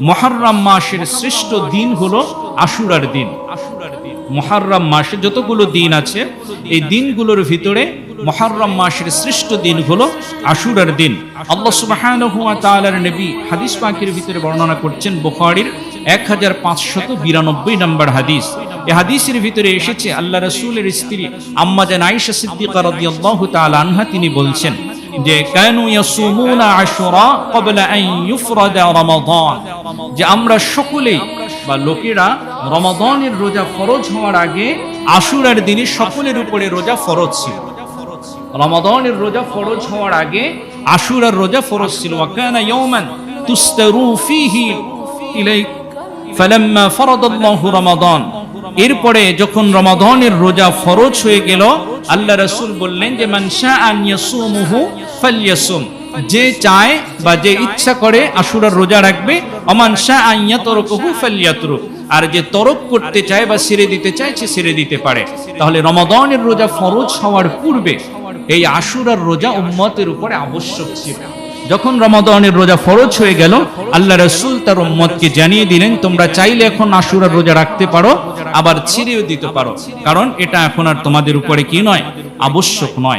মুহররম মাসের শ্রেষ্ঠ দিন হলো আশুরার দিন। মুহররম মাসে যতগুলো দিন আছে এই দিনগুলোর ভিতরে মুহররম মাসের শ্রেষ্ঠ দিন হলো আশুরার দিন। আল্লাহ সুবহানাহু ওয়া তাআলার নবী হাদিস পাকের ভিতরে বর্ণনা করছেন, বুখারীর 1592 নম্বর হাদিস। এই হাদিসের ভিতরে এসেছে আল্লাহ রাসূলের স্ত্রী আম্মা জান আয়েশা সিদ্দিকা রাদিয়াল্লাহু তাআলা আনহা তিনি বলছেন যে কানু ইয়াসুমুনা আশুরা ক্বাবলা আন ইউফরাদা রমাদান, যে আমরা সকলেই বা লোকেরা রমাদানের রোজা ফরজ হওয়ার আগে আশুরার দিনে সকলের উপরে রোজা ফরজ ছিল। রমাদানের রোজা ফরজ হওয়ার আগে আশুরার রোজা ফরজ ছিল। ওয়া কানা ইয়াওমান তুস্তারু ফীহি ইলাইক ফালাম্মা ফারাদাল্লাহু রমাদান, এরপরে যখন রমাদানের রোজা ফরজ হয়ে গেল আল্লাহ রাসূল বললেন যে মান শাআ আন ইয়াসুমুহু ফালইয়াসুম, যে চায় বা যে ইচ্ছা করে আশুরার রোজা রাখবে, ওমান শাআ আন ইয়াতরুকুহু ফালইয়াতরুক, আর যে তরক করতে চায় বা ছেড়ে দিতে চায় সে ছেড়ে দিতে পারে। তাহলে রমাদানের রোজা ফরজ হওয়ার পূর্বে এই আশুরার রোজা উম্মতের উপরে আবশ্যক ছিল। যখন রমাদানের রোজা ফরজ হয়ে গেল আল্লাহ রাসূল তার উম্মতকে জানিয়ে দিলেন তোমরা চাইলে এখন আশুরার রোজা রাখতে পারো, আবার ছেড়েও দিতে পারো, কারণ এটা এখন আর তোমাদের উপরে কি নয়, আবশ্যক নয়।